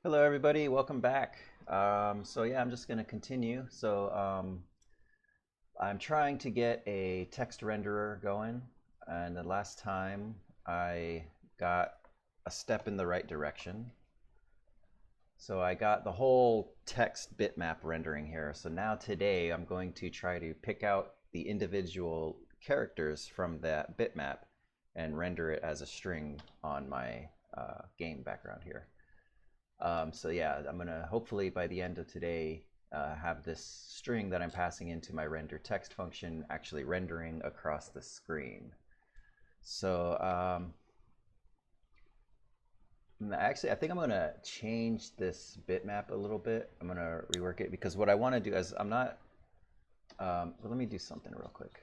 Hello, everybody. Welcome back. Yeah, I'm just going to continue. I'm trying to get a text renderer going, and the last time I got a step in the right direction. So I got the whole text bitmap rendering here. So now today I'm going to try to pick out the individual characters from that bitmap and render it as a string on my game background here. Yeah, I'm gonna hopefully by the end of today have this string that I'm passing into my render text function actually rendering across the screen. So actually, I think I'm gonna change this bitmap a little bit. I'm gonna rework it because what I want to do is I'm not. Well, let me do something real quick.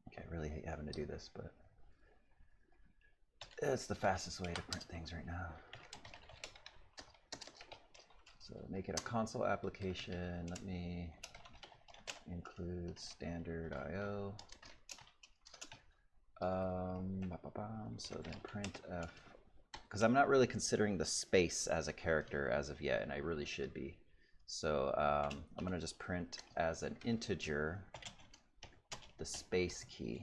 Okay, I really hate having to do this, but it's the fastest way to print things right now. So make it a console application. Let me include standard IO. So then printf, because I'm not really considering the space as a character as of yet, and I really should be. So I'm gonna just print as an integer the space key,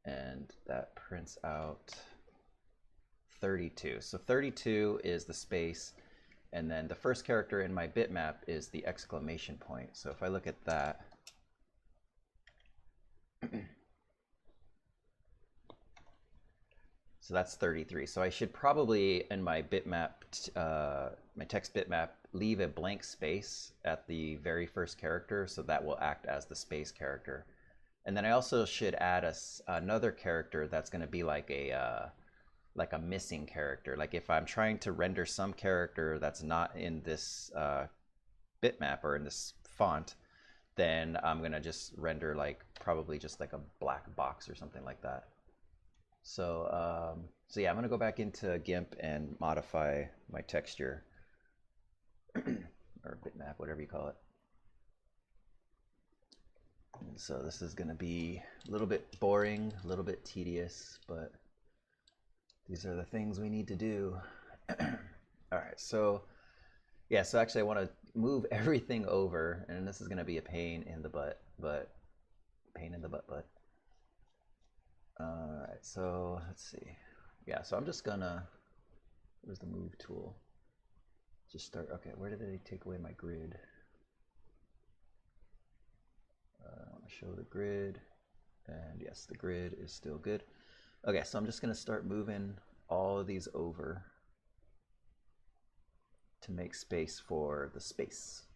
and that prints out 32. So 32 is the space, and then the first character in my bitmap is the exclamation point. So if I look at that, so that's 33. So I should probably, in my bitmap, my text bitmap, leave a blank space at the very first character, so that will act as the space character. And then I also should add another character that's going to be like a missing character. Like if I'm trying to render some character that's not in this bitmap or in this font, then I'm gonna just render like probably just like a black box or something like that. So yeah, I'm gonna go back into GIMP and modify my texture or bitmap, whatever you call it. And so this is gonna be a little bit boring, a little bit tedious, but these are the things we need to do. All right, so yeah, so actually I want to move everything over, and this is going to be a pain in the butt, but pain in the butt. All right, so let's see. Yeah, so I'm just gonna, where's the move tool? Just start, okay, where did they take away my grid? I want to show the grid, and yes, the grid is still good. Okay, so I'm just gonna start moving all of these over to make space for the space.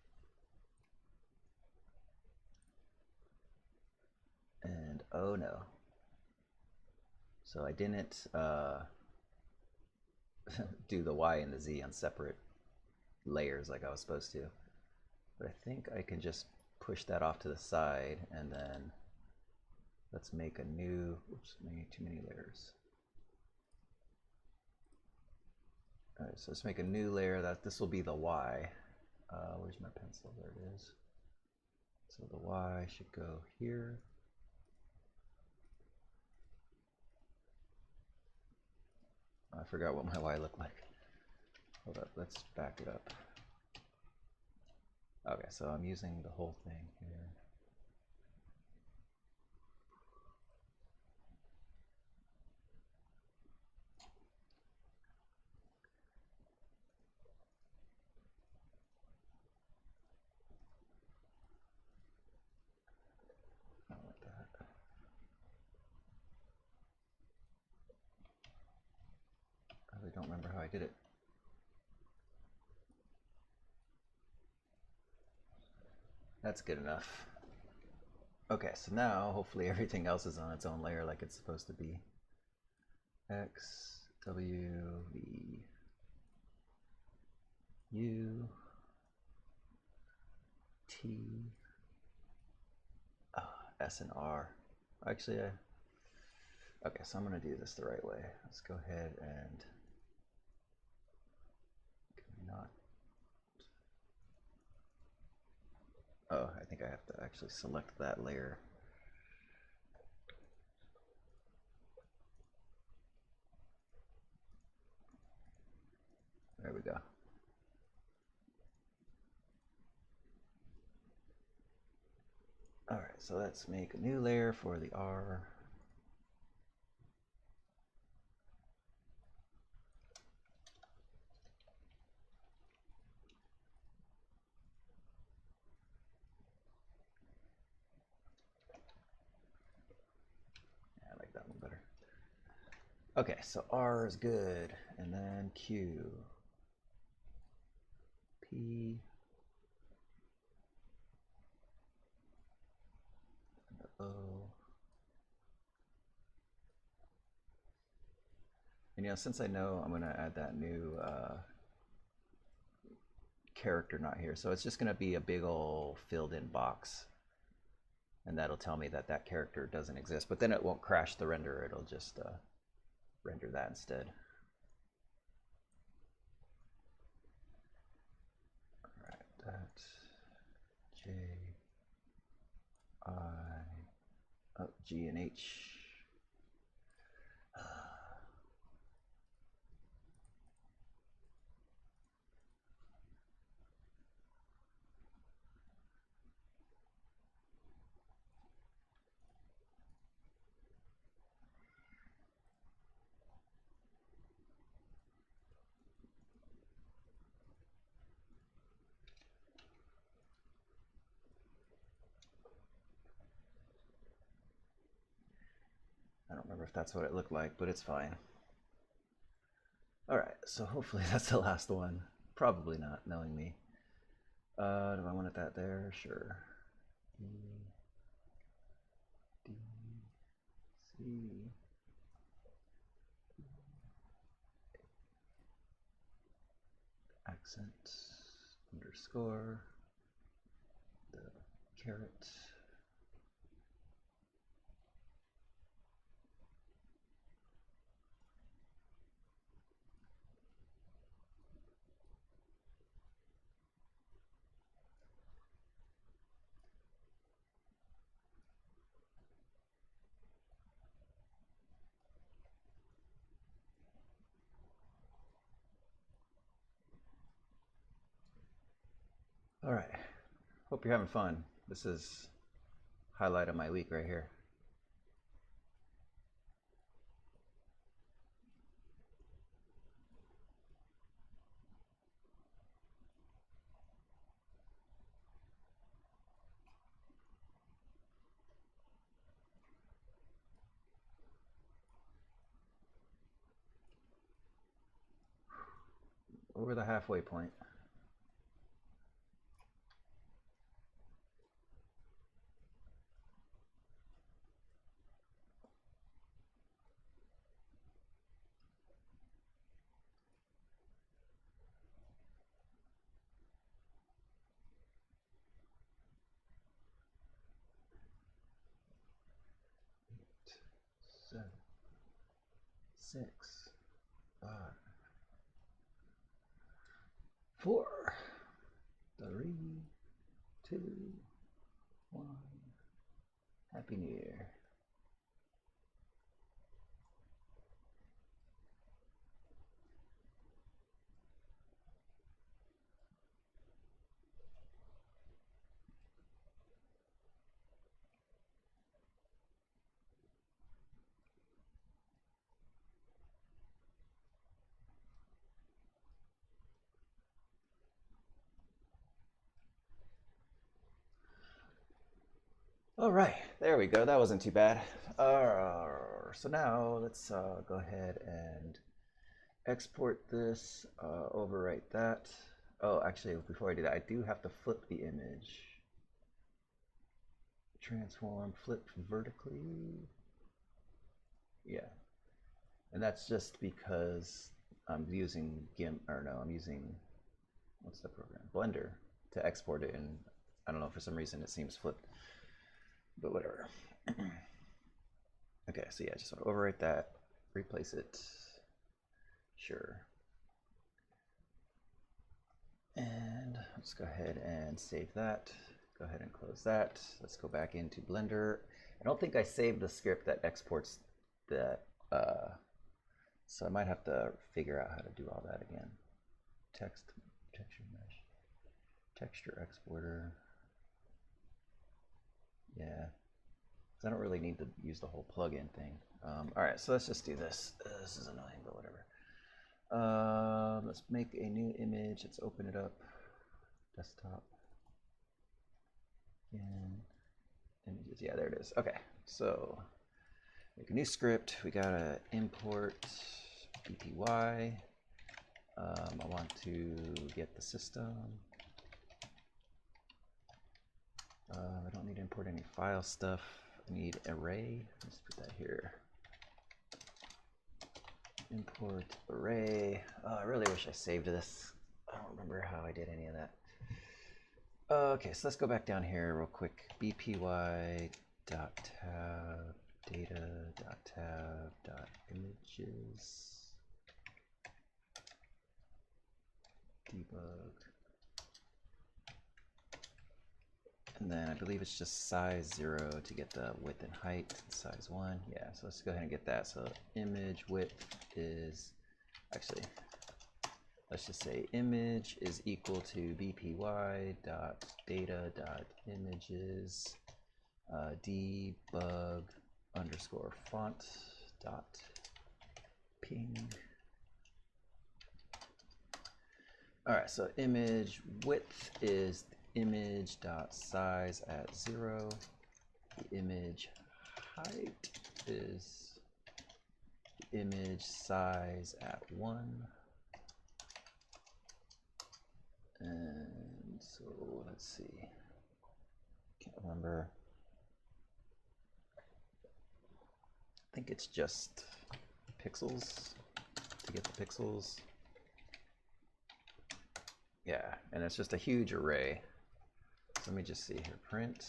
And oh no. So I didn't do the Y and the Z on separate layers like I was supposed to. But I think I can just push that off to the side, and then let's make a new, oops, maybe too many layers. All right, so let's make a new layer. This will be the Y. Where's my pencil? There it is. So the Y should go here. I forgot what my Y looked like. Hold up, let's back it up. Okay, so I'm using the whole thing here. Not like that. I really don't remember how I did it. That's good enough. Okay, so now hopefully everything else is on its own layer like it's supposed to be. X, W, V, U, T, S, and R. Actually, okay, so I'm going to do this the right way. Let's go ahead and not. Oh, I think I have to actually select that layer. we go. All right, so let's make a new layer for the R. Yeah, I like that one better. Okay, so R is good, and then Q, P, O. And since I know I'm gonna add that new character not here, so it's just gonna be a big old filled in box, and that'll tell me that that character doesn't exist, but then it won't crash the renderer, it'll just render that instead. All right, that J, I, oh, G and H. I don't remember if that's what it looked like, but it's fine. All right, so hopefully that's the last one. Probably not, knowing me. Do I want that there? Sure. E, D, C. Accent underscore the caret. All right. Hope you're having fun. This is highlight of my week right here. Over the halfway point. Seven, 6, 5, 4, 3, 2, 1. Happy New Year. All right, there we go. That wasn't too bad. So now let's go ahead and export this, overwrite that. Oh, actually, before I do that, I do have to flip the image. Transform, flip vertically. Yeah, and that's just because I'm using I'm using, what's the program? Blender to export it, and I don't know, for some reason it seems flipped, but whatever. Okay, so yeah, just want to overwrite that, replace it. Sure. And let's go ahead and save that. Go ahead and close that. Let's go back into Blender. I don't think I saved the script that exports that, so I might have to figure out how to do all that again. texture mesh, texture exporter. Yeah, because I don't really need to use the whole plugin thing. All right, so let's just do this. This is annoying, but whatever. Let's make a new image. Let's open it up. Desktop. And images. Yeah, there it is. Okay, so make a new script. We gotta import bpy. I want to get the system. I don't need to import any file stuff. I need array. Let's put that here. Import array. Oh, I really wish I saved this. I don't remember how I did any of that. Okay, so let's go back down here real quick. bpy.tab data.tab.images debug. And then I believe it's just size 0 to get the width and height, size 1. Yeah, so let's go ahead and get that. So image width is, actually, let's just say image is equal to bpy.data.images debug underscore font dot ping. All right, so image width is image dot size at 0. The image height is the image size at 1. And so let's see. Can't remember. I think it's just pixels to get the pixels. Yeah, and it's just a huge array. So let me just see here. Print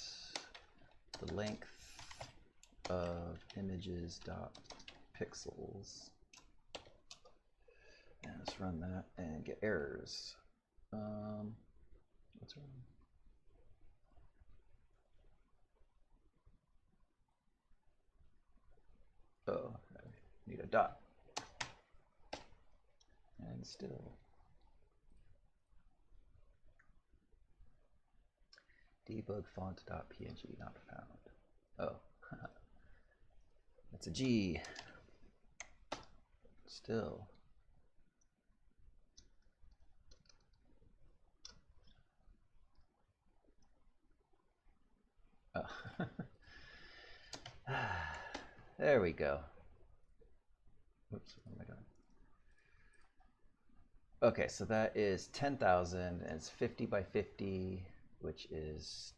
the length of images dot pixels. And let's run that and get errors. What's wrong? Oh, I need a dot. And still. Debug font.png not found. Oh, that's a G. Still. Oh. There we go. Whoops, what am I doing? Okay, so that is 10,000 and it's 50 by 50, which is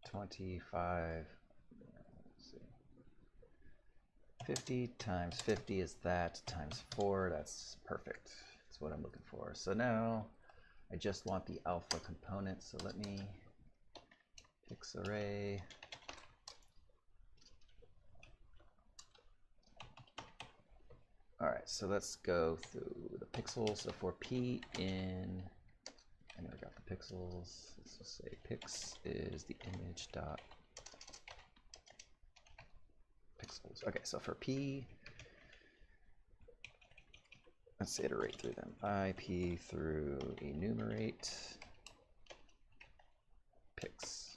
25. Let's see. 50 times 50 is that times 4. That's perfect. That's what I'm looking for. So now I just want the alpha component. So let me pix array. All right, so let's go through the pixels. So for p in, I never got the pixels. Let's just say pix is the image dot pixels. Okay, so for p, let's iterate through them. IP through enumerate pix.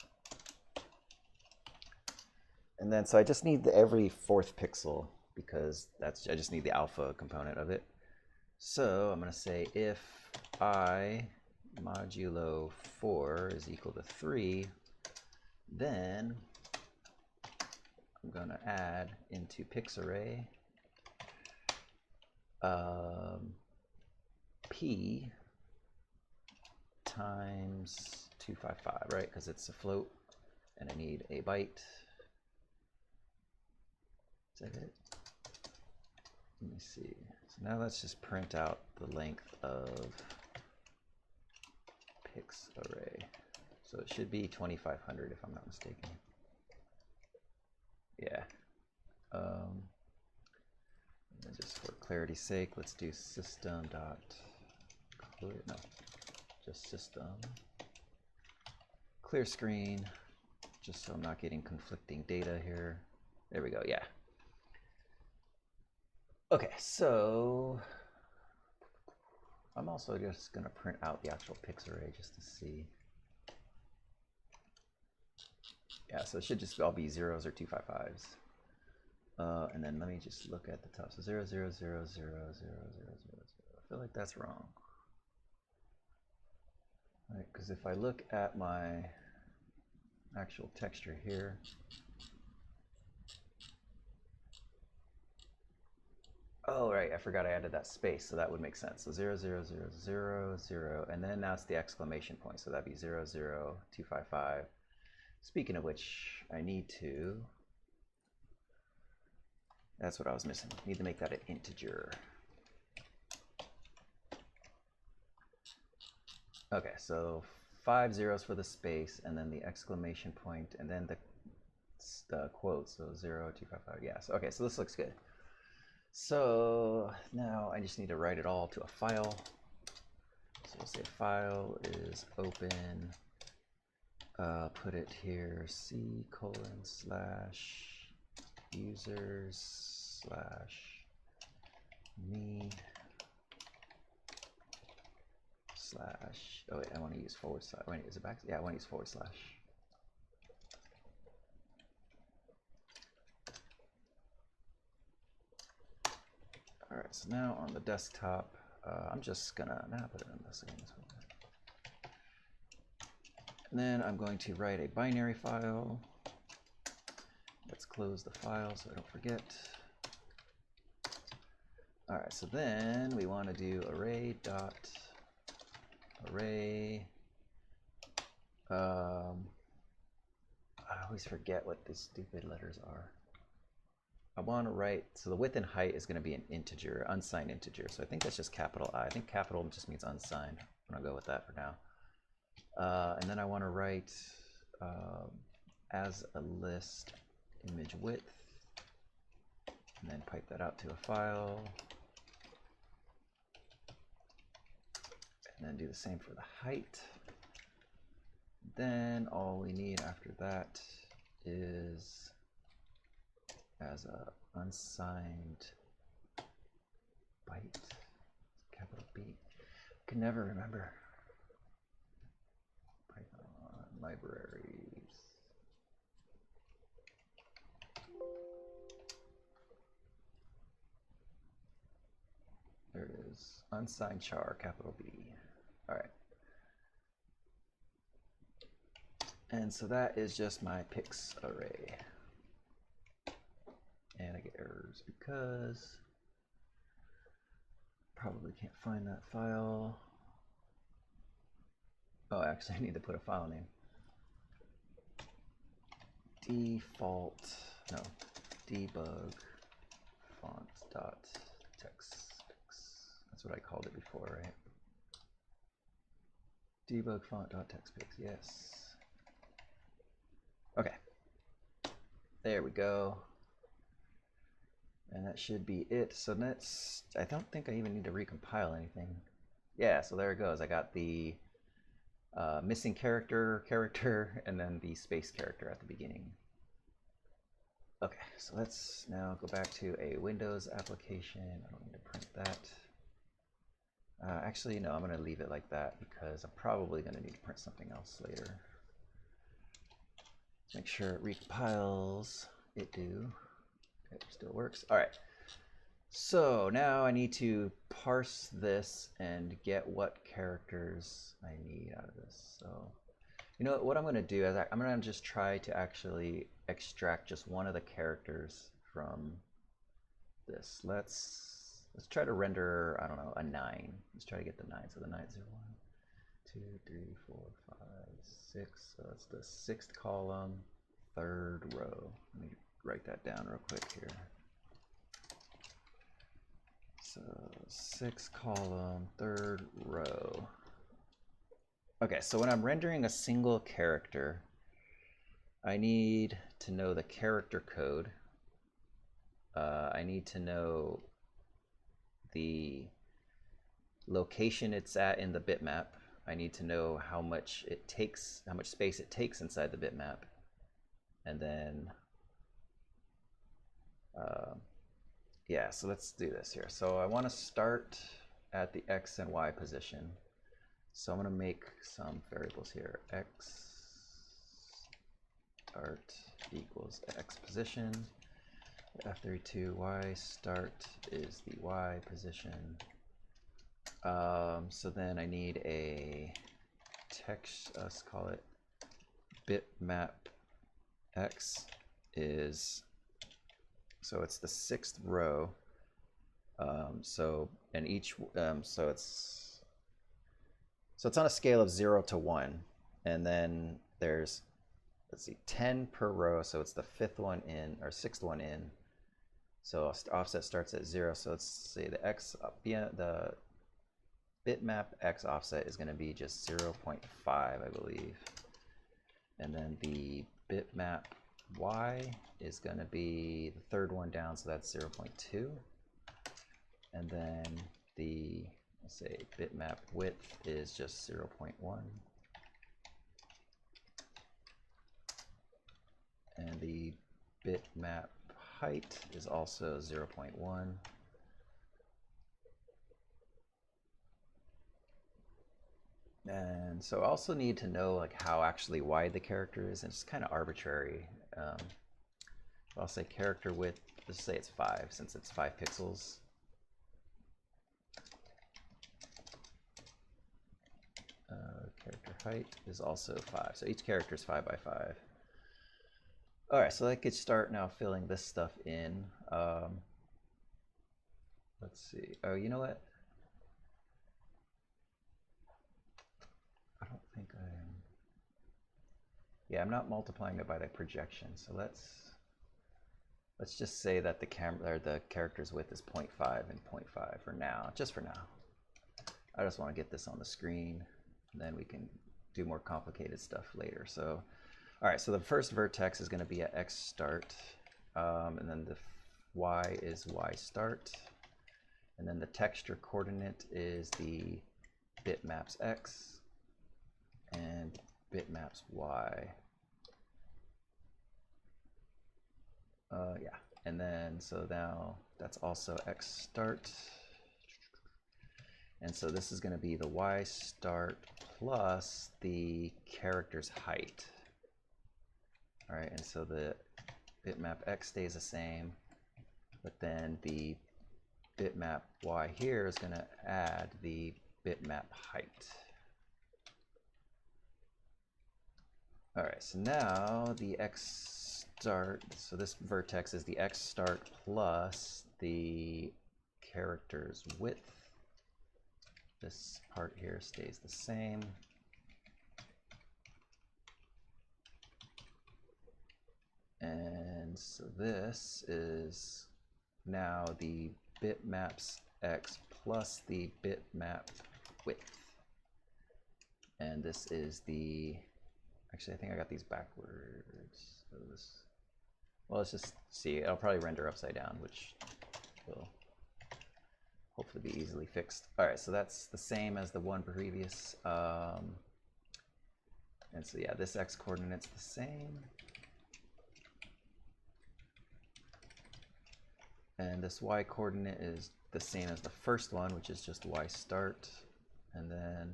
And then, so I just need every 4th pixel because I just need the alpha component of it. So I'm going to say if I modulo 4 is equal to 3, then I'm going to add into pixArray p times 255, right? Because it's a float and I need a byte. Is that it? Let me see. So now let's just print out the length of pixArray. So it should be 2500 if I'm not mistaken. Yeah. And just for clarity's sake, let's do system dot clear. No, just system clear screen, just so I'm not getting conflicting data here. There we go. Yeah. Okay, so I'm also just going to print out the actual pix array just to see. Yeah, so it should just all be zeros or 255s. And then let me just look at the top. So 0, 0, 0, 0, 0, 0, 0, 0. I feel like that's wrong. Right, because if I look at my actual texture here, oh right, I forgot I added that space, so that would make sense. So 0, 0, 0, 0, 0, and then now it's the exclamation point, so that'd be 0, 0, 255. Speaking of which, I need to, that's what I was missing. I need to make that an integer. Okay, so 5 zeros for the space, and then the exclamation point, and then the quote, so 0, 255, yeah. So, okay, so this looks good. So now I just need to write it all to a file. So we'll say file is open, put it here, c:/users/me/ oh wait, I want to use forward slash. Wait, is it back? Yeah, I want to use forward slash. All right, so now on the desktop, I'm just gonna put it in the Saguinus folder. And then I'm going to write a binary file. Let's close the file so I don't forget. All right, so then we want to do array. I always forget what these stupid letters are. I want to write, so the width and height is going to be an integer, unsigned integer. So I think that's just capital I. I think capital just means unsigned. I'm going to go with that for now. And then I want to write as a list image width, and then pipe that out to a file. And then do the same for the height. Then all we need after that is as a unsigned byte, capital B. I can never remember. Python libraries. There it is, unsigned char, capital B. All right. And so that is just my pix array. And I get errors because probably can't find that file. Oh, actually I need to put a file name. Default, no, debug font.text. That's what I called it before, right? Debug font.textpix, yes. Okay, there we go. And that should be it. So that's, I don't think I even need to recompile anything. Yeah, so there it goes. I got the missing character, and then the space character at the beginning. Okay, so let's now go back to a Windows application. I don't need to print that. Actually, no, I'm going to leave it like that because I'm probably going to need to print something else later. Make sure it recompiles. It do. It still works. All right. So now I need to parse this and get what characters I need out of this. So, you know what I'm going to do is I'm going to just try to actually extract just one of the characters from this. Let's try to render, I don't know, a 9. Let's try to get the 9. So the 9's 1, 2, 3, 4, 5, 6. So that's the 6th column, 3rd row. Let me write that down real quick here. So 6th column, 3rd row. Okay, so when I'm rendering a single character, I need to know the character code. I need to know the location it's at in the bitmap. I need to know how much it takes, how much space it takes inside the bitmap. And then, yeah, so let's do this here. So I want to start at the X and Y position. So I'm going to make some variables here. X start equals X position. F32 Y start is the Y position. So then I need a text, let's call it bitmap X is, so it's the 6th row. So it's on a scale of 0 to 1, and then there's, let's see, 10 per row, so it's the 5th one in, or 6th one in. So offset starts at 0, so let's say the bitmap X offset is going to be just 0.5, I believe. And then the bitmap Y is going to be the 3rd one down, so that's 0.2. And then the, let's say, bitmap width is just 0.1. And the bitmap height is also 0.1. And so I also need to know like how actually wide the character is, and it's kind of arbitrary. I'll say character width, let's say it's 5, since it's 5 pixels. Character height is also 5, so each character is 5 by 5. All right, so I could start now filling this stuff in. Let's see. Oh, you know what? I don't think I am. Yeah, I'm not multiplying it by the projection. So let's just say that the character's width is 0.5 and 0.5 for now, just for now. I just want to get this on the screen, and then we can do more complicated stuff later. So, all right, so the first vertex is going to be at X start, and then the Y is Y start, and then the texture coordinate is the bitmaps X and bitmaps Y. Yeah, and then so now that's also X start. And so this is going to be the Y start plus the character's height. All right, and so the bitmap X stays the same, but then the bitmap Y here is going to add the bitmap height. All right, so now the X start, so this vertex is the X start plus the character's width. This part here stays the same. And so this is now the bitmaps X plus the bitmap width. And this is the, actually I think I got these backwards. So this, well, let's just see. It'll probably render upside down, which will hopefully be easily fixed. All right, so that's the same as the one previous. And so yeah, this X coordinate's the same. And this Y coordinate is the same as the first one, which is just Y start. And then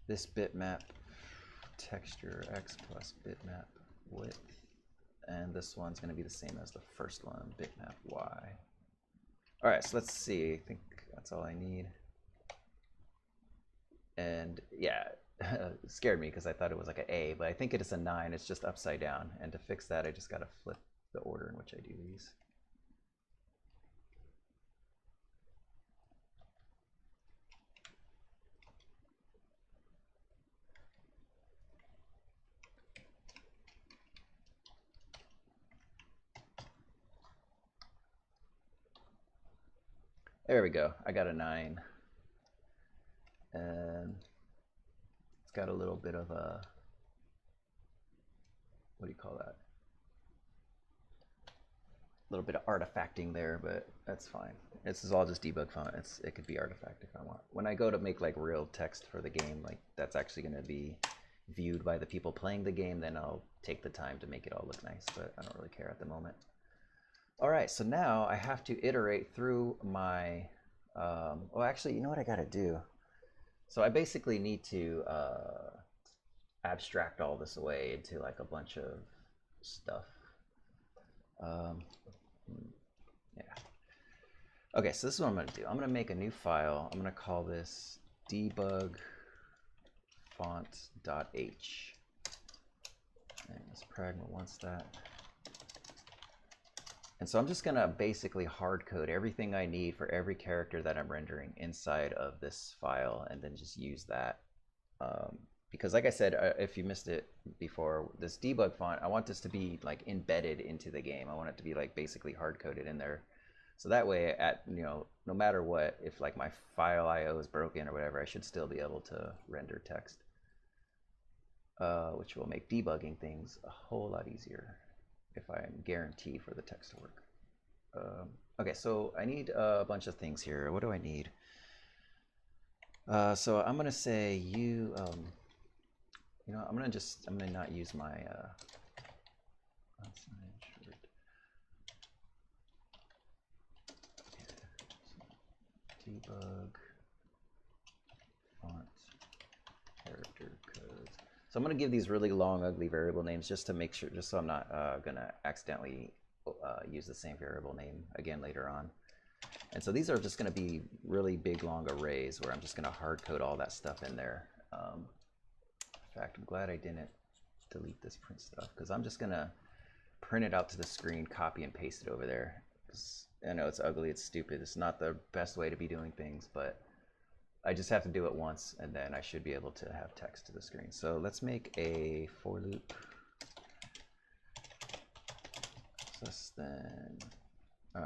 this bitmap texture X plus bitmap width. And this one's going to be the same as the first one, bitmap Y. All right, so let's see. I think that's all I need. And yeah, it scared me because I thought it was like an A, but I think it is a 9. It's just upside down. And to fix that, I just got to flip the order in which I do these. There we go. I got a 9. And it's got a little bit of a, what do you call that? A little bit of artifacting there, but that's fine. This is all just debug font. It could be artifact if I want. When I go to make like real text for the game, like that's actually going to be viewed by the people playing the game, then I'll take the time to make it all look nice, but I don't really care at the moment. All right, so now I have to iterate through my Oh, actually, you know what I gotta do? So I basically need to abstract all this away into like a bunch of stuff. Um, yeah. Okay, so this is what I'm gonna do. I'm gonna make a new file. I'm gonna call this debug font.h. And this pragma wants that. And so I'm just gonna basically hard code everything I need for every character that I'm rendering inside of this file, and then just use that. Because like I said, if you missed it before, this debug font, I want this to be like embedded into the game. I want it to be like basically hard coded in there. So that way, no matter what, if like my file IO is broken or whatever, I should still be able to render text, which will make debugging things a whole lot easier if I'm guaranteed for the text to work. Okay, so I need a bunch of things here. What do I need? So I'm gonna say I'm gonna not use my debug font character codes. So I'm gonna give these really long, ugly variable names just to make sure, just so I'm not gonna accidentally use the same variable name again later on. And so these are just going to be really big, long arrays where I'm just going to hard code all that stuff in there. In fact, I'm glad I didn't delete this print stuff, because I'm just going to print it out to the screen, copy and paste it over there. I know it's ugly, it's stupid, it's not the best way to be doing things, but I just have to do it once, and then I should be able to have text to the screen. So let's make a for loop.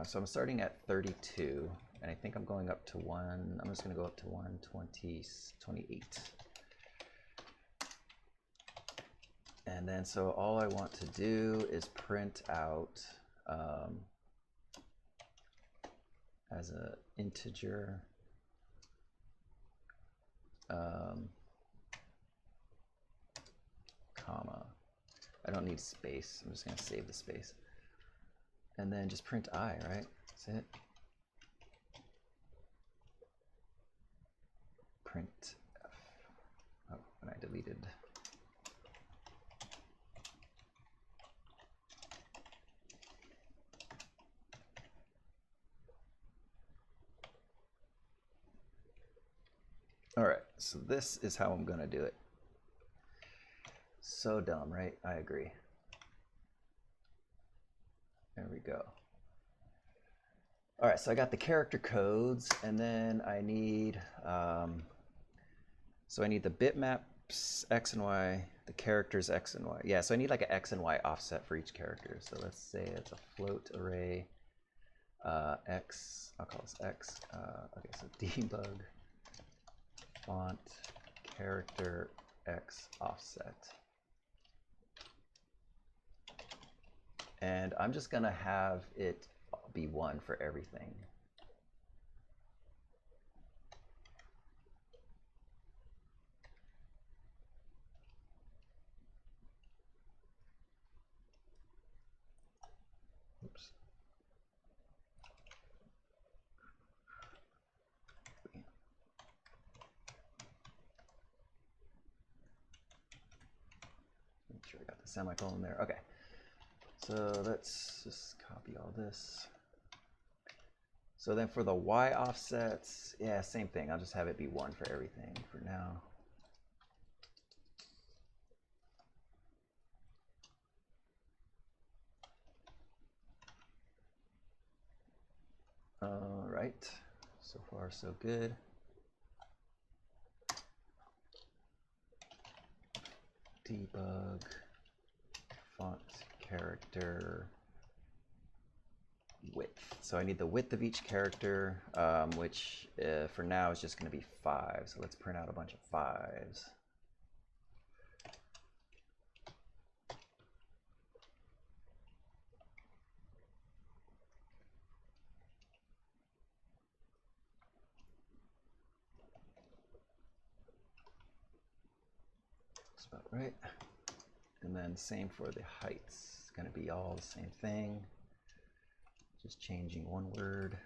So I'm starting at 32, and I think I'm going up to I'm just going to go up to 128. And then so all I want to do is print out as an integer comma. I don't need space. I'm just going to save the space. And then just print I, right? That's it. Print F. Oh, and I deleted. All right, so this is how I'm gonna do it. So dumb, right? I agree. There we go. All right, so I got the character codes, and then I need, so I need the bitmaps X and Y, the characters X and Y. Yeah, so I need like an X and Y offset for each character. So let's say it's a float array, X, I'll call this X. Okay, so debug font character X offset. And I'm just gonna have it be 1 for everything. Oops. Make sure I got the semicolon there. Okay. So let's just copy all this. So then for the Y offsets, yeah, same thing. I'll just have it be 1 for everything for now. All right, so far so good. Debug font character width. So I need the width of each character, which for now is just going to be 5. So let's print out a bunch of 5s. That's about right. And then same for the heights. It's going to be all the same thing. Just changing one word.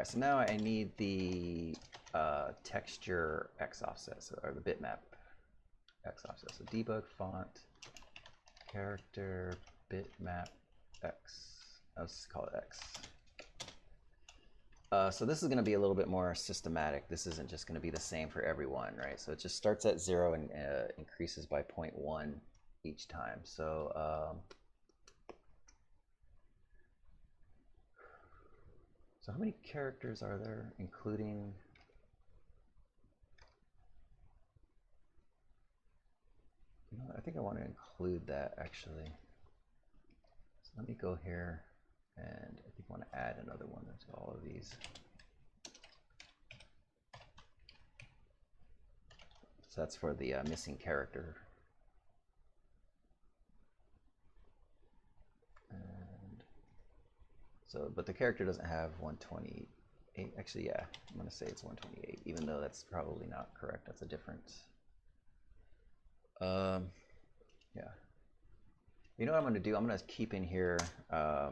right, so now I need the texture x offset, so, or the bitmap x offset. So debug font character bitmap x. Let's just call it x. So this is going to be a little bit more systematic. This isn't just going to be the same for everyone, right? So it just starts at 0 and increases by 0.1 each time. So so how many characters are there, including? You know, I think I want to include that actually. So let me go here, and I think I want to add another one to all of these. So that's for the missing character. And so, but the character doesn't have 128. Actually, yeah, I'm going to say it's 128, even though that's probably not correct. That's a different. Yeah. You know what I'm going to do? I'm going to keep in here. So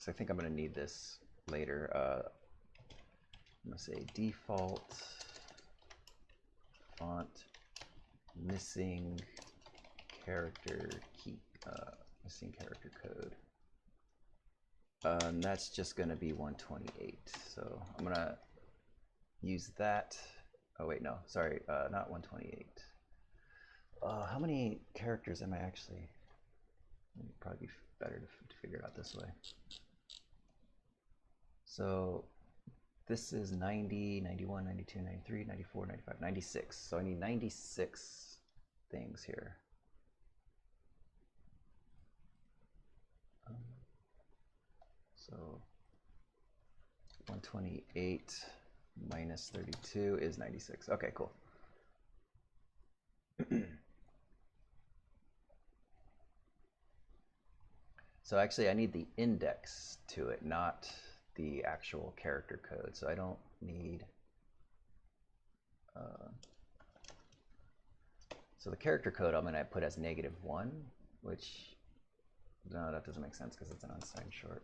I think I'm going to need this later. I'm going to say default font missing character key, missing character code. And that's just going to be 128. So I'm going to use that. Oh wait, no, sorry, not 128. How many characters am I actually? It'd probably be better to figure it out this way. So this is 90, 91, 92, 93, 94, 95, 96. So I need 96 things here. So 128 minus 32 is 96. Okay, cool. So actually I need the index to it, not the actual character code. So I don't need, so the character code I'm gonna put as -1, which, no, that doesn't make sense because it's an unsigned short.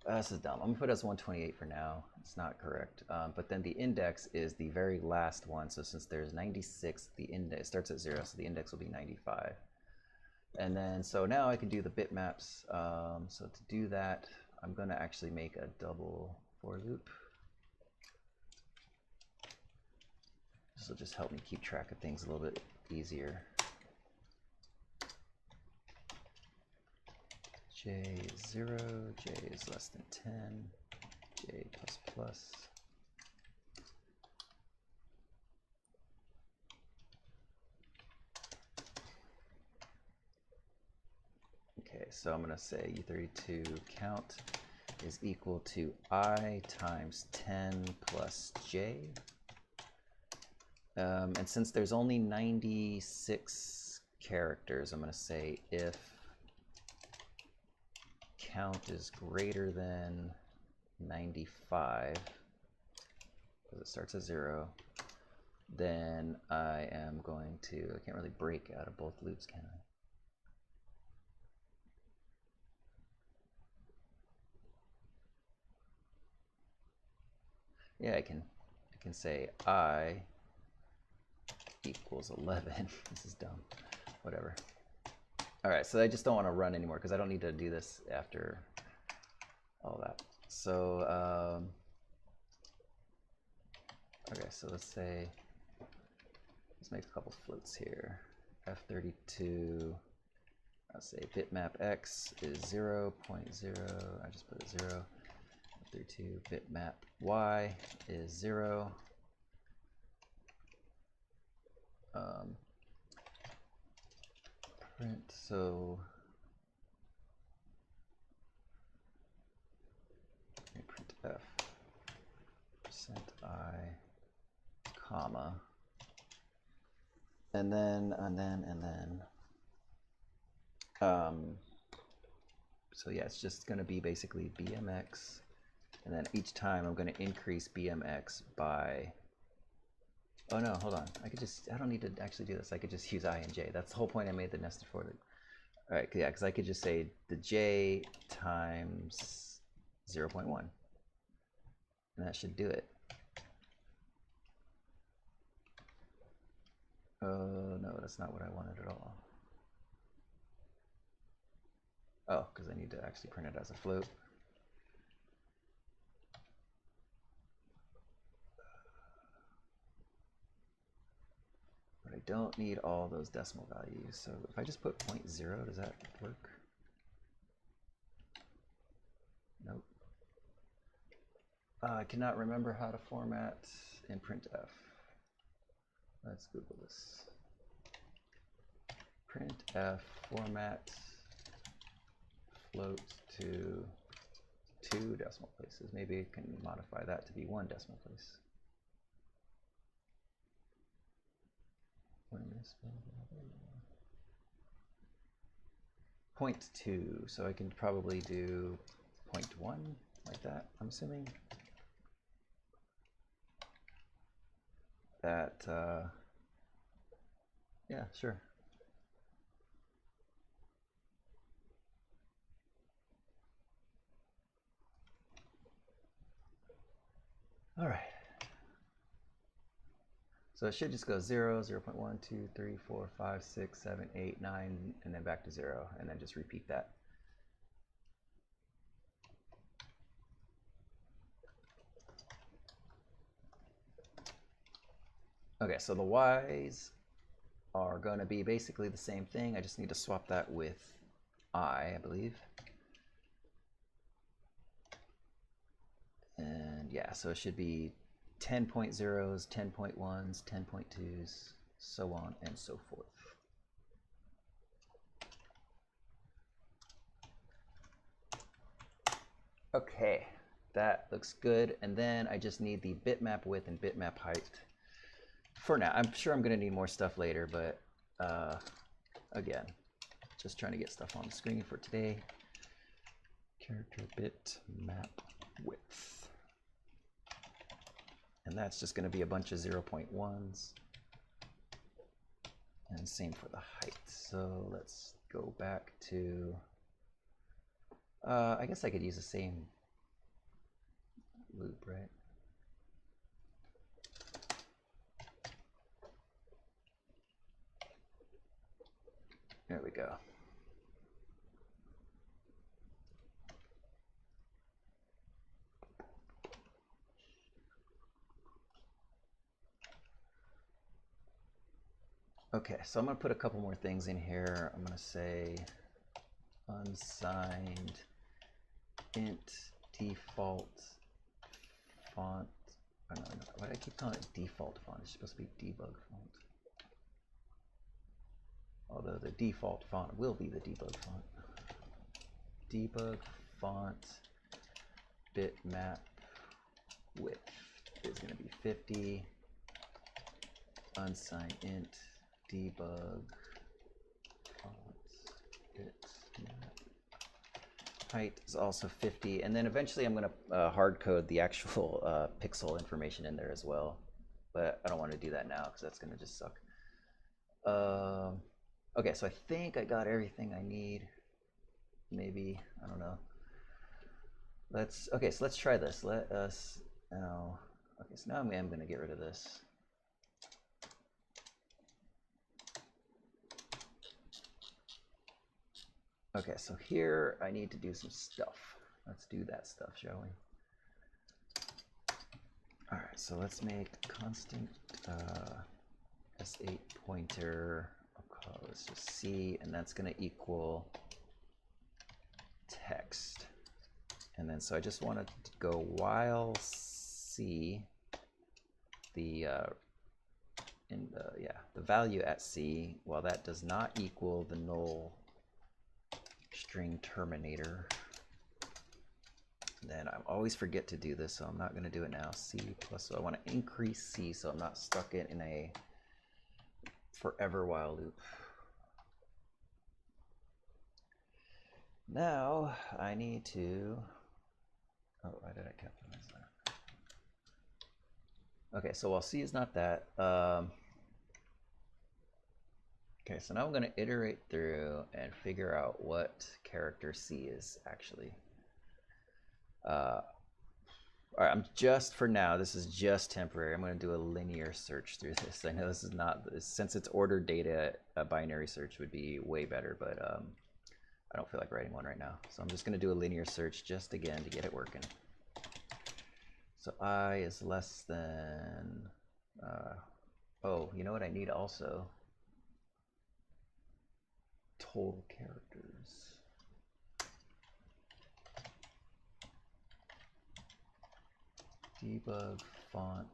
This is dumb. I'm gonna put it as 128 for now. It's not correct. But then the index is the very last one. So since there's 96, the index starts at 0, so the index will be 95. And then, so now I can do the bitmaps. So to do that, I'm gonna actually make a double for loop. This will just help me keep track of things a little bit easier. J is 0, J is less than 10, J plus plus. Okay, so I'm going to say U32 count is equal to I times 10 plus J. And since there's only 96 characters, I'm going to say if count is greater than 95, because it starts at 0, then I am going to, I can't really break out of both loops, can I? Yeah, I can say I equals 11. This is dumb. Whatever. All right, so I just don't want to run anymore because I don't need to do this after all that. So, okay, so let's say, let's make a couple floats here. F32, I'll say bitmap x is 0.0, I just put a 0. F32 bitmap y is 0. Print, so let me print f %I, comma, and then so yeah, it's just going to be basically bmx, and then each time I'm going to increase bmx by, oh no, hold on, I don't need to actually do this. I could just use I and j. That's the whole point I made the nested for loop. All right, yeah, because I could just say the j times 0.1, and that should do it. Oh, no, that's not what I wanted at all. Oh, because I need to actually print it as a float. But I don't need all those decimal values. So if I just put 0.0, does that work? Nope. I cannot remember how to format in printf. Let's Google this. Printf format float to 2 decimal places. Maybe I can modify that to be 1 decimal place. 0.2, so I can probably do 0.1 like that, I'm assuming. That, yeah, sure. All right. So it should just go 0, 0 0.1, 2, 3, 4, 5, 6, 7, 8, 9, and then back to 0, and then just repeat that. Okay, so the y's are going to be basically the same thing. I just need to swap that with I believe. And yeah, so it should be 10.0s, 10.1s, 10.2s, so on and so forth. Okay, that looks good. And then I just need the bitmap width and bitmap height for now. I'm sure I'm going to need more stuff later, but again, just trying to get stuff on the screen for today. Character bitmap width. And that's just going to be a bunch of 0.1s. And same for the height. So let's go back to, I guess I could use the same loop, right? There we go. Okay, so I'm going to put a couple more things in here. I'm going to say unsigned int default font. Oh, no, why do I keep calling it default font? It's supposed to be debug font. Although the default font will be the debug font. Debug font bitmap width is going to be 50. Unsigned int debug font bitmap height is also 50, and then eventually I'm going to hard code the actual pixel information in there as well, but I don't want to do that now because that's going to just suck. Okay, so I think I got everything I need. Maybe, I don't know. Okay, so let's try this. Let us now. Okay, so now I'm going to get rid of this. Okay, so here I need to do some stuff. Let's do that stuff, shall we? All right, so let's make constant S8 pointer. I'll call this just C, and that's going to equal text. And then so I just want to go while C, the value at C, while that does not equal the null string terminator. Then I always forget to do this, so I'm not going to do it now. C plus, so I want to increase C so I'm not stuck in a forever while loop. Now I need to, oh, why did I capitalize that? Okay, so while C is not that, Okay, so now I'm going to iterate through and figure out what character C is actually. All right, I'm just, for now, this is just temporary. I'm going to do a linear search through this. I know this is not, since it's ordered data, a binary search would be way better, but I don't feel like writing one right now. So I'm just going to do a linear search just again to get it working. So I is less than, oh, you know what I need also? Total characters. Debug font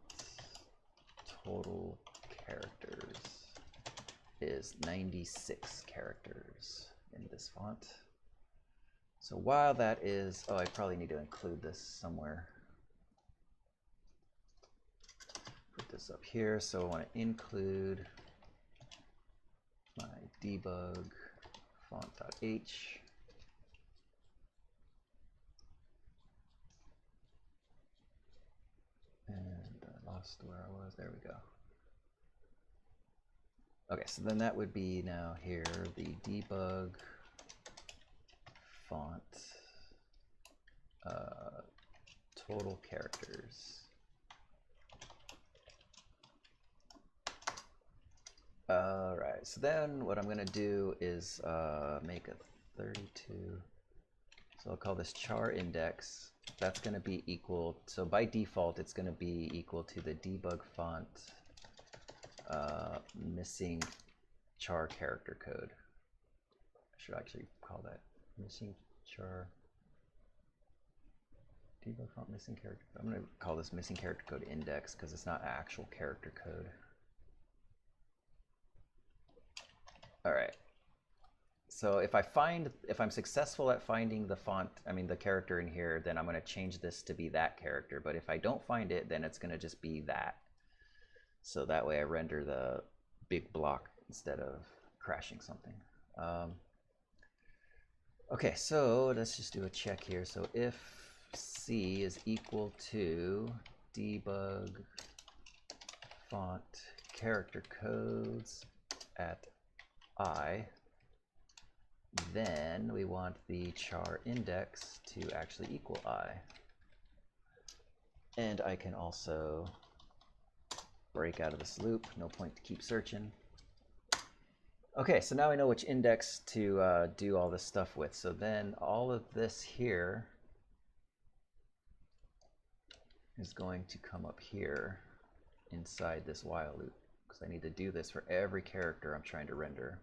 total characters is 96 characters in this font. So while that is, oh, I probably need to include this somewhere. Put this up here. So I want to include my debug font.h. And I lost where I was. There we go. Okay, so then that would be now here the debug font total characters. All right, so then what I'm going to do is make a 32. So I'll call this char index. That's going to be equal, so by default, it's going to be equal to the debug font missing char character code. I should actually call that missing char debug font missing character. I'm going to call this missing character code index because it's not actual character code. All right. So if I'm successful at finding the font, I mean the character in here, then I'm going to change this to be that character. But if I don't find it, then it's going to just be that. So that way I render the big block instead of crashing something. Okay, so let's just do a check here. So if C is equal to debug font character codes at I, then we want the char index to actually equal I. And I can also break out of this loop. No point to keep searching. Okay, so now we know which index to do all this stuff with. So then all of this here is going to come up here inside this while loop, because I need to do this for every character I'm trying to render.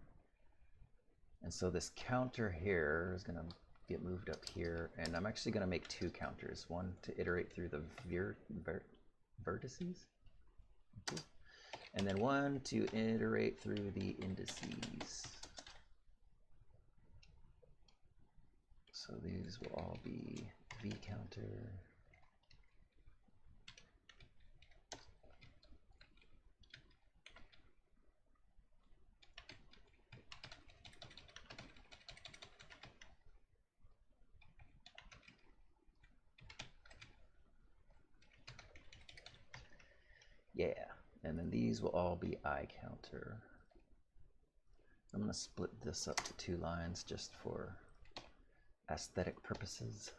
And so this counter here is going to get moved up here, and I'm actually going to make two counters, one to iterate through the vertices, and then one to iterate through the indices. So these will all be v counter. Yeah, and then these will all be I counter. I'm going to split this up to two lines just for aesthetic purposes.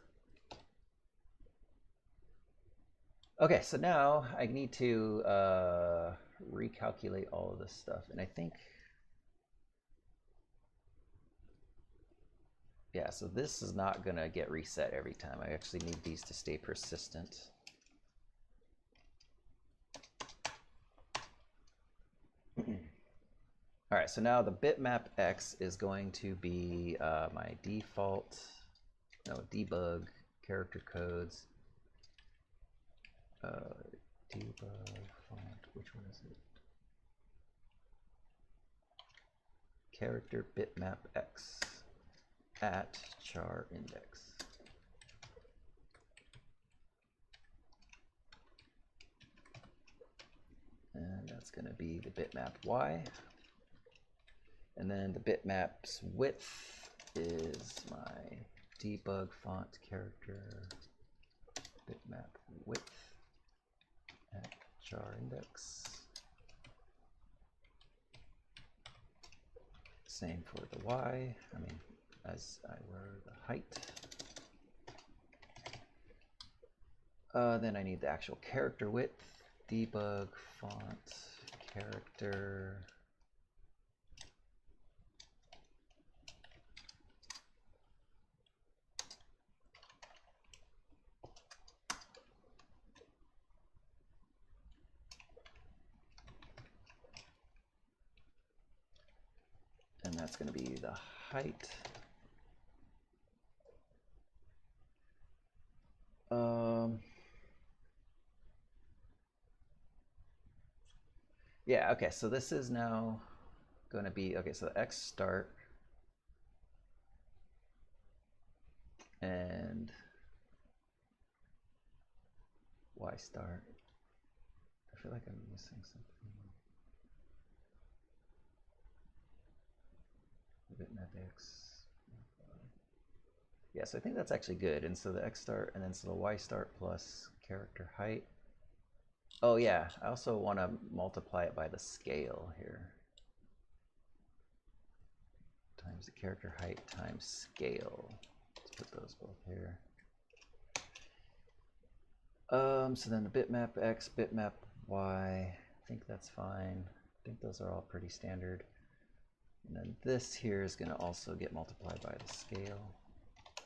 Okay, so now I need to recalculate all of this stuff, and I think, yeah, so this is not going to get reset every time. I actually need these to stay persistent. All right, so now the bitmap X is going to be my default, debug character codes. Debug font, which one is it? Character bitmap X at char index. And that's going to be the bitmap Y. And then the bitmap's width is my debug font character bitmap width at char index. Same for the y, I mean, as I were the height. Then I need the actual character width, debug, font, character. And that's going to be the height. Yeah, okay, so this is now going to be, okay, so X start and Y start. I feel like I'm missing something. Bitmap X. Yeah, so I think that's actually good. And so the X start and then so the Y start plus character height. Oh yeah, I also want to multiply it by the scale here. Times the character height times scale. Let's put those both here. So then the bitmap X, bitmap Y, I think that's fine. I think those are all pretty standard. And then this here is going to also get multiplied by the scale.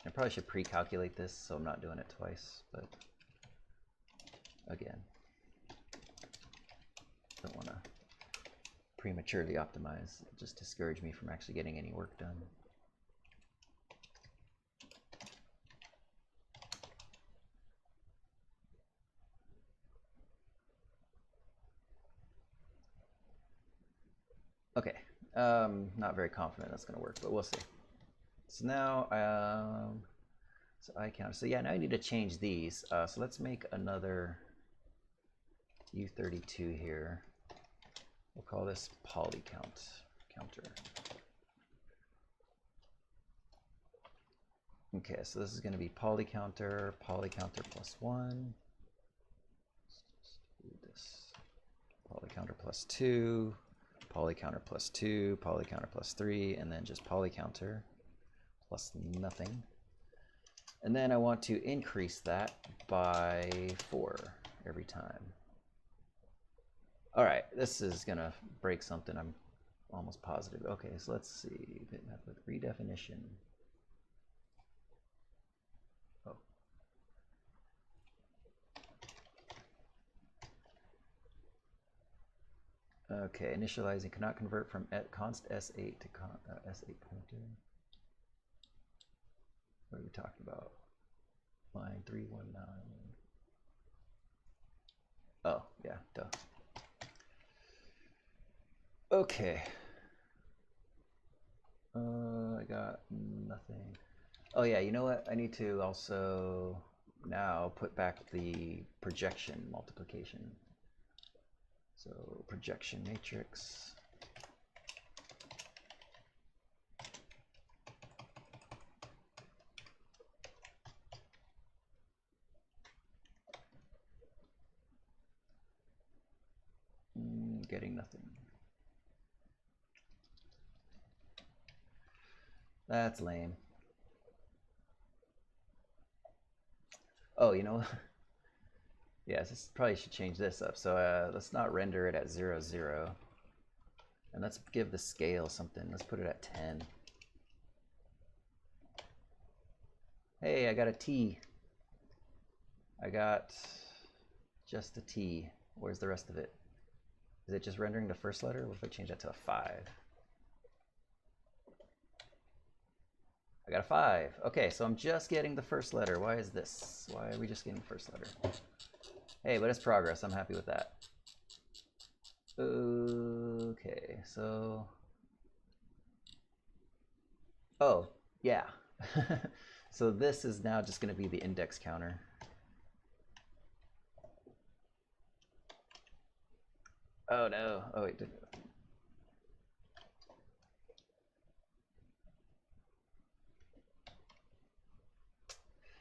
I probably should pre-calculate this so I'm not doing it twice, but again, don't want to prematurely optimize. It'll just discourage me from actually getting any work done. Okay, not very confident that's going to work, but we'll see. So now, so I count. So yeah, now I need to change these. So let's make another U32 here. We'll call this poly counter. Okay, so this is going to be poly counter plus 1. Let's do this. Poly counter plus 2, poly counter plus 2, poly counter plus 3, and then just poly counter plus nothing. And then I want to increase that by 4 every time. All right, this is gonna break something, I'm almost positive. Okay, so let's see, bitmap with redefinition. Oh. Okay, initializing cannot convert from const S8 to S8 pointer. What are we talking about? Line 319. Oh, yeah, duh. Okay. I got nothing. Oh yeah, you know what? I need to also now put back the projection multiplication. So projection matrix. Getting nothing. That's lame. Oh, you know, yeah, this probably should change this up. So let's not render it at 0, 0. And let's give the scale something. Let's put it at 10. Hey, I got a T. I got just a T. Where's the rest of it? Is it just rendering the first letter? What if I change that to a 5? I got a 5. Okay, so I'm just getting the first letter. Why is this? Why are we just getting the first letter? Hey, but it's progress. I'm happy with that. Okay, so... Oh, yeah. So this is now just going to be the index counter. Oh, no. Oh, wait.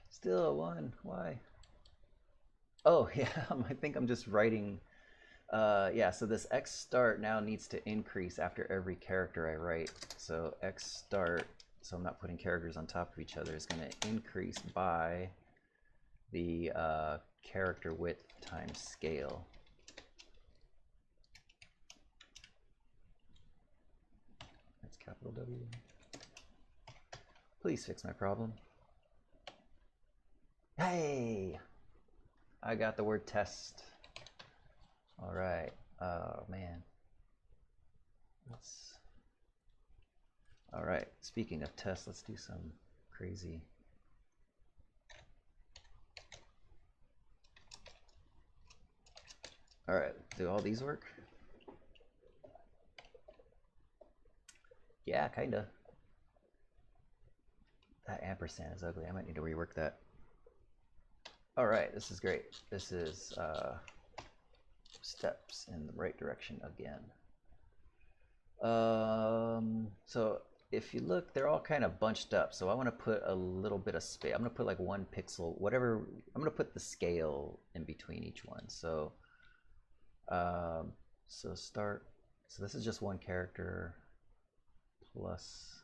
Still a 1. Why? Oh, yeah. I think I'm just writing Yeah, so this X start now needs to increase after every character I write. So X start, so I'm not putting characters on top of each other, is going to increase by the character width times scale. That's capital W. Please fix my problem. Hey! I got the word test. All right. Oh, man. All right. Speaking of tests, let's do some crazy. All right. Do all these work? Yeah, kind of. That ampersand is ugly. I might need to rework that. All right. This is great. This is steps in the right direction again. So if you look, they're all kind of bunched up. So I want to put a little bit of space. I'm going to put like 1 pixel, whatever. I'm going to put the scale in between each one. So, so this is just 1 character plus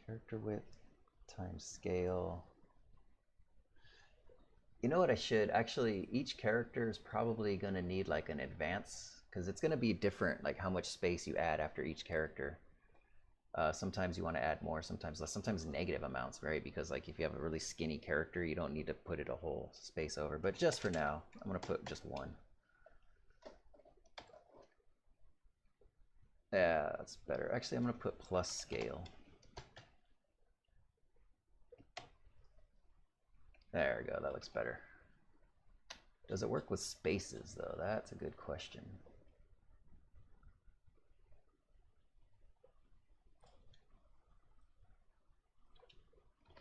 character width times scale. You know what I should actually, each character is probably going to need like an advance, because it's going to be different, like how much space you add after each character. Sometimes you want to add more, sometimes less, sometimes negative amounts, right? Because like if you have a really skinny character, you don't need to put it a whole space over. But just for now, I'm going to put just 1. Yeah, that's better. Actually, I'm going to put plus scale. There we go, that looks better. Does it work with spaces though? That's a good question.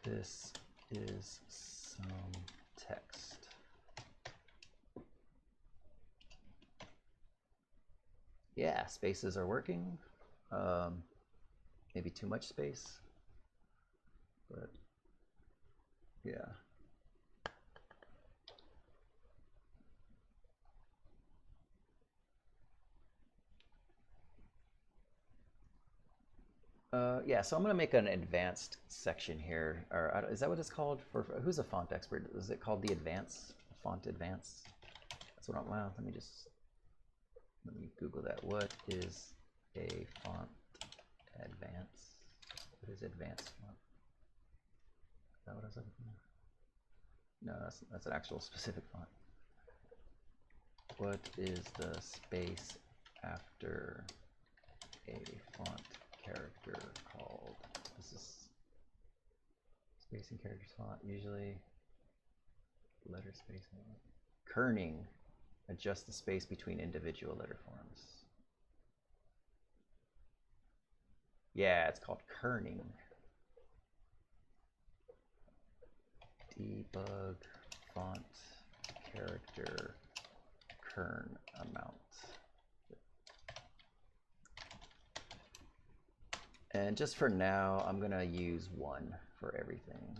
This is some text. Yeah, spaces are working. Maybe too much space, but yeah. Yeah, so I'm going to make an advanced section here. Or is that what it's called? For who's a font expert? Is it called the advance? Font advance? That's what I'm, well, let me Google that. What is a font advance? What is advanced font? Is that what I was looking for? No, that's an actual specific font. What is the space after a font character called? This is spacing characters font, usually letter spacing. Kerning, adjust the space between individual letter forms. Yeah, it's called kerning. Debug font character kern amount. And just for now, I'm going to use 1 for everything.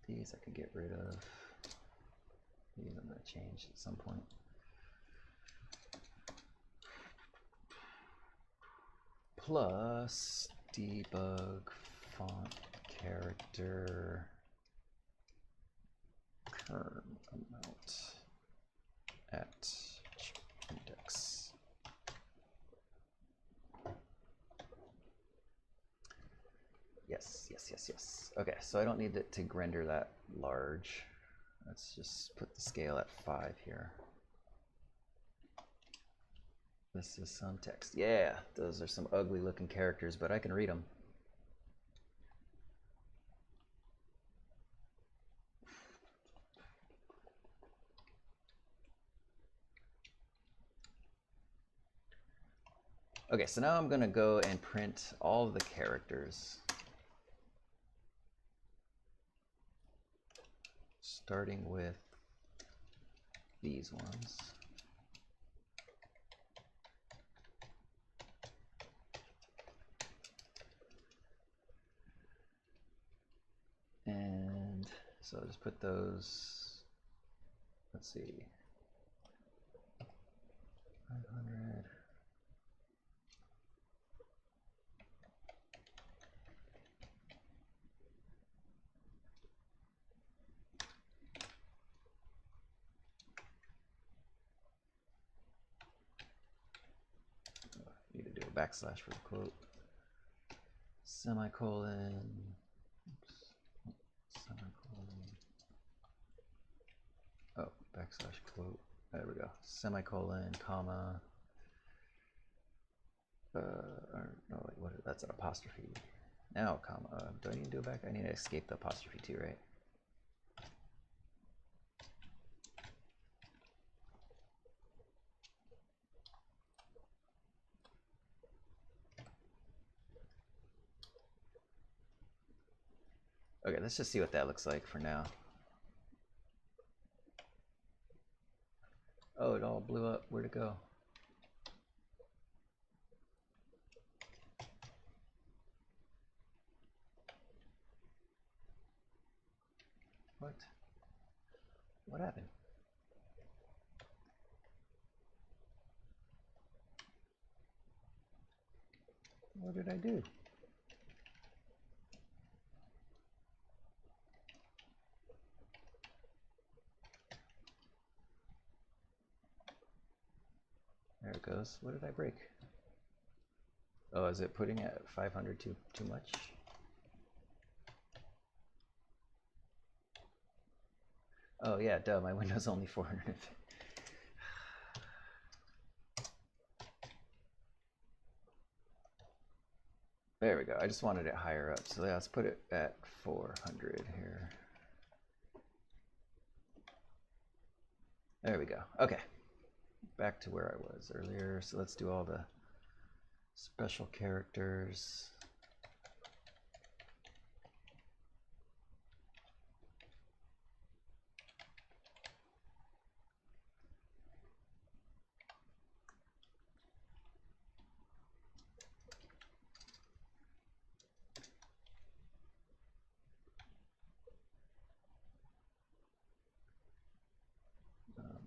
These I could get rid of. These I'm going to change at some point. Plus debug font character kern amount at index. Yes, yes, yes, yes. Okay, so I don't need it to render that large. Let's just put the scale at 5 here. This is some text. Yeah, those are some ugly looking characters, but I can read them. Okay, so now I'm going to go and print all of the characters. Starting with these ones. And so I'll just put those, let's see, 500. Need to do a backslash for the quote. Semicolon. Oops. Semicolon. Oh, backslash quote. There we go. Semicolon, comma. No, wait, what? That's an apostrophe. Now, comma. Do I need to do it back? I need to escape the apostrophe too, right? Okay, let's just see what that looks like for now. Oh, it all blew up. Where'd it go? What? What happened? What did I do? There it goes. What did I break? Oh, is it putting at 500 too much? Oh yeah, duh, my window's only 400. There we go. I just wanted it higher up. So yeah, let's put it at 400 here. There we go. Okay. Back to where I was earlier. So let's do all the special characters.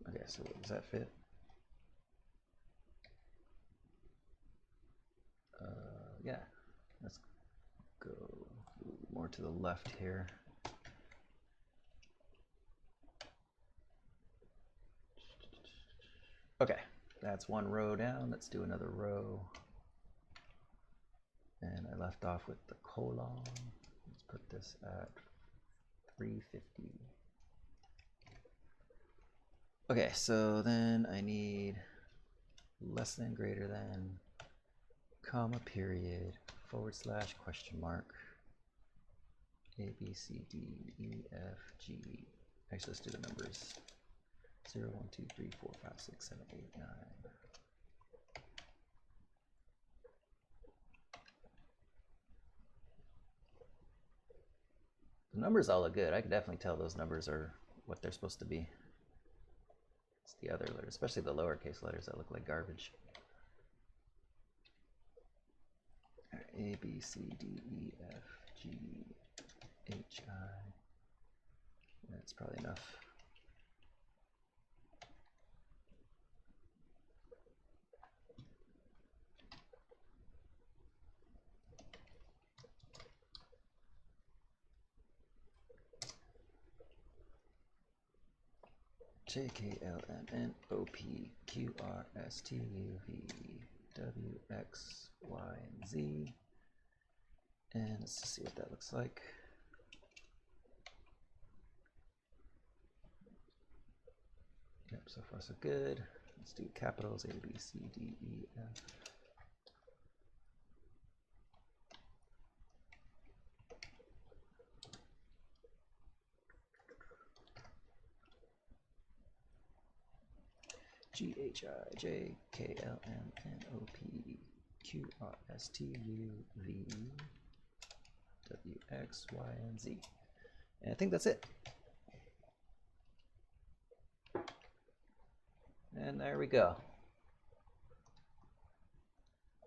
Okay, so does that fit? Yeah, let's go more to the left here. Okay, that's one row down. Let's do another row. And I left off with the colon. Let's put this at 350. Okay, so then I need less than, greater than, comma, period, forward slash, question mark, A, B, C, D, E, F, G. Actually, let's do the numbers. 0, 1, 2, 3, 4, 5, 6, 7, 8, 9. The numbers all look good. I can definitely tell those numbers are what they're supposed to be. It's the other letters, especially the lowercase letters that look like garbage. All right, A, B, C, D, E, F, G, H, I. That's probably enough. J, K, L, M, N, O, P, Q, R, S, T, U, V, W, X, Y, and Z. And let's just see what that looks like. Yep, so far so good. Let's do capitals A, B, C, D, E, F. G, H, I, J, K, L, M, N, O, P, W, X, Y, and Z. And I think that's it. And there we go.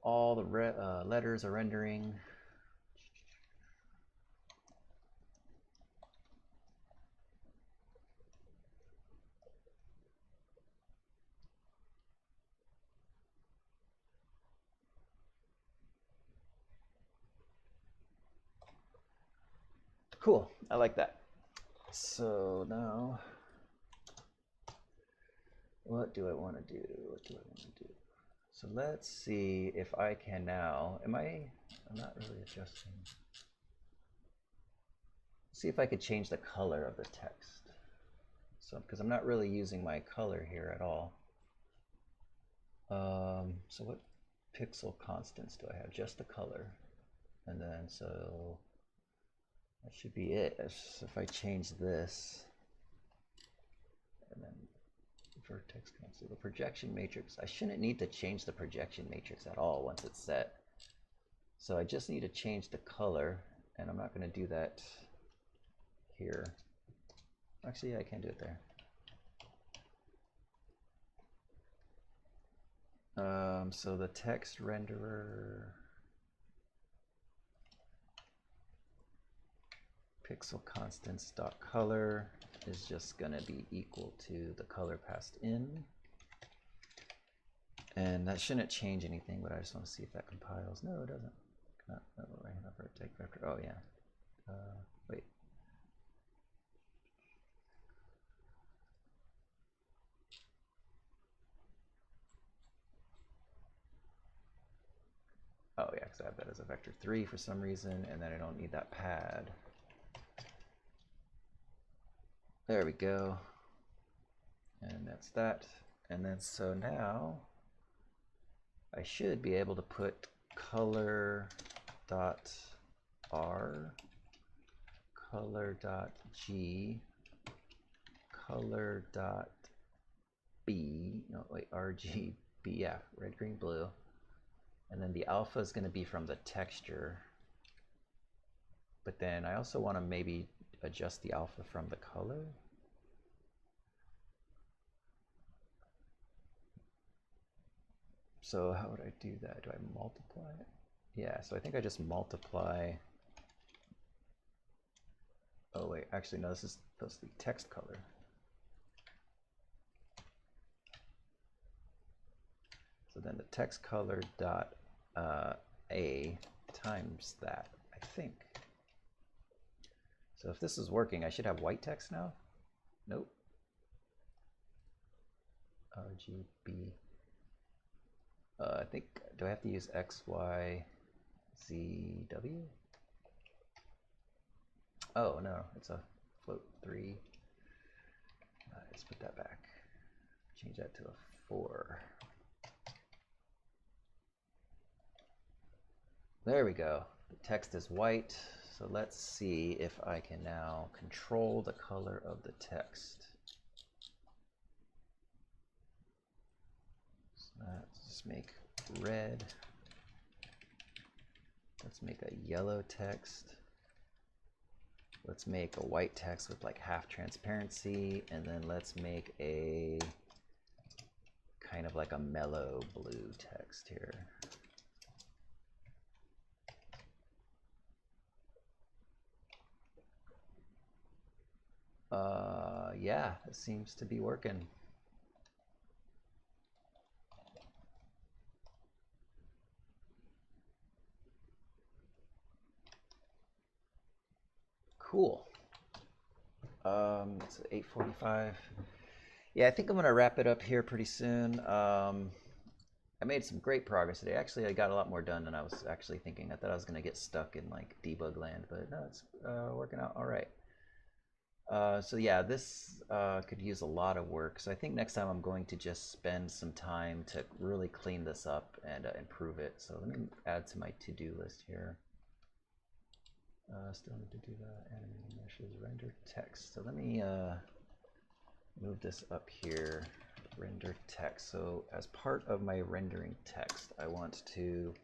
All the letters are rendering. Cool, I like that. So now, what do I want to do? So let's see if I can now, I'm not really adjusting. See if I could change the color of the text. So, because I'm not really using my color here at all. So what pixel constants do I have? Just the color. And then, so that should be it. If I change this, and then vertex constant, the projection matrix, I shouldn't need to change the projection matrix at all once it's set. So I just need to change the color, and I'm not going to do that here. Actually, yeah, I can do it there. So the text renderer pixel constants dot color is just going to be equal to the color passed in, and that shouldn't change anything, but I just want to see if that compiles. No, it doesn't. Vertex vector. Oh yeah. Wait. Oh yeah, because I have that as a vector 3 for some reason, and then I don't need that pad. There we go. And that's that. And then so now I should be able to put color dot R, color dot G, color dot B, no wait, RGB, yeah, red, green, blue. And then the alpha is going to be from the texture. But then I also want to maybe adjust the alpha from the color. So how would I do that? Do I multiply it? Yeah, so I think I just multiply. Oh wait, actually no, this is supposed to be text color. So then the text color dot A times that, I think. So if this is working, I should have white text now? Nope. RGB. I think, do I have to use X, Y, Z, W? Oh no, it's a float 3. Let's put that back. Change that to a 4. There we go. The text is white. So let's see if I can now control the color of the text. So let's just make red. Let's make a yellow text. Let's make a white text with like half transparency, and then let's make a kind of like a mellow blue text here. Yeah, it seems to be working. Cool. It's 8:45. Yeah, I think I'm gonna wrap it up here pretty soon. I made some great progress today. Actually, I got a lot more done than I was actually thinking. I thought I was gonna get stuck in like debug land, but no, it's working out all right. So yeah, this could use a lot of work. So I think next time I'm going to just spend some time to really clean this up and improve it. So let me add to my to-do list here. Still need to do that. Animating meshes, render text. So let me move this up here. Render text. So as part of my rendering text, I want to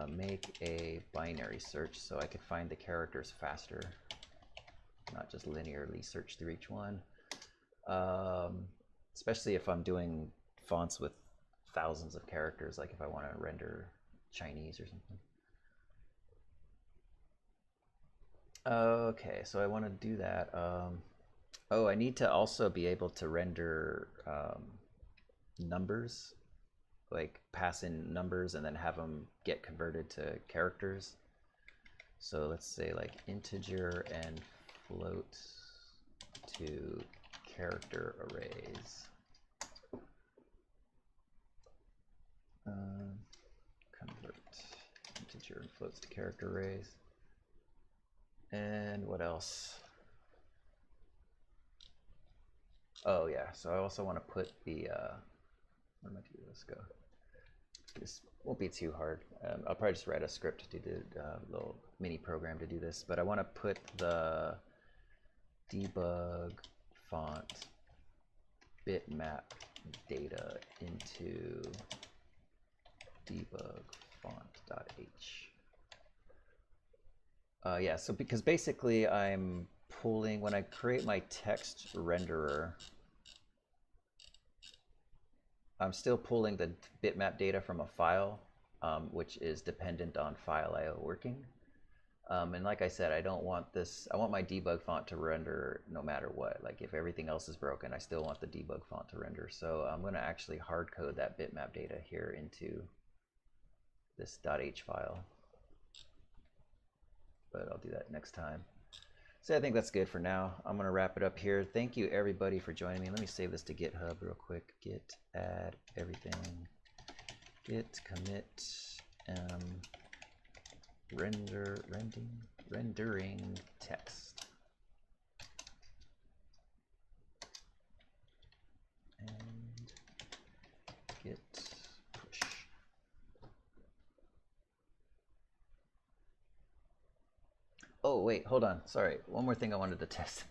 make a binary search so I could find the characters faster, not just linearly search through each one. Especially if I'm doing fonts with thousands of characters, like if I want to render Chinese or something. Okay, so I want to do that. Oh, I need to also be able to render numbers, like pass in numbers and then have them get converted to characters. So let's say like integer and float to character arrays. Convert integer and floats to character arrays. And what else? Oh yeah, so I also want to put the, where am I do this go? This won't be too hard. I'll probably just write a script to do the little mini program to do this, but I want to put the debug font bitmap data into debug font.h. Yeah, so because basically I'm pulling, when I create my text renderer, I'm still pulling the bitmap data from a file, which is dependent on file IO working. And like I said, I don't want this, I want my debug font to render no matter what. Like if everything else is broken, I still want the debug font to render. So I'm going to actually hard code that bitmap data here into this .h file. But I'll do that next time. So I think that's good for now. I'm going to wrap it up here. Thank you everybody for joining me. Let me save this to GitHub real quick. Git add everything. Git commit rendering text. And git push. Oh, wait, hold on. Sorry. One more thing I wanted to test.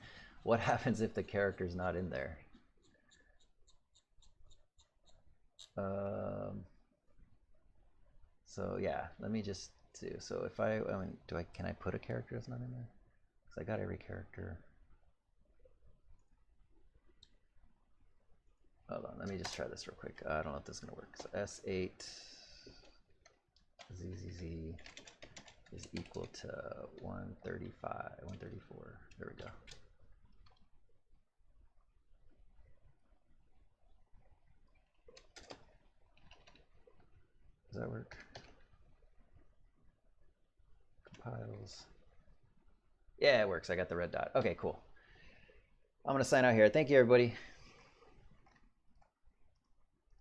What happens if the character's not in there? So yeah, let me just do. So if I mean, can I put a character that's not in there? Because I got every character. Hold on, let me just try this real quick. I don't know if this is gonna work. So S8 ZZZ is equal to 135, 134. There we go. Does that work? Compiles. Yeah, it works. I got the red dot. Okay, cool. I'm going to sign out here. Thank you, everybody.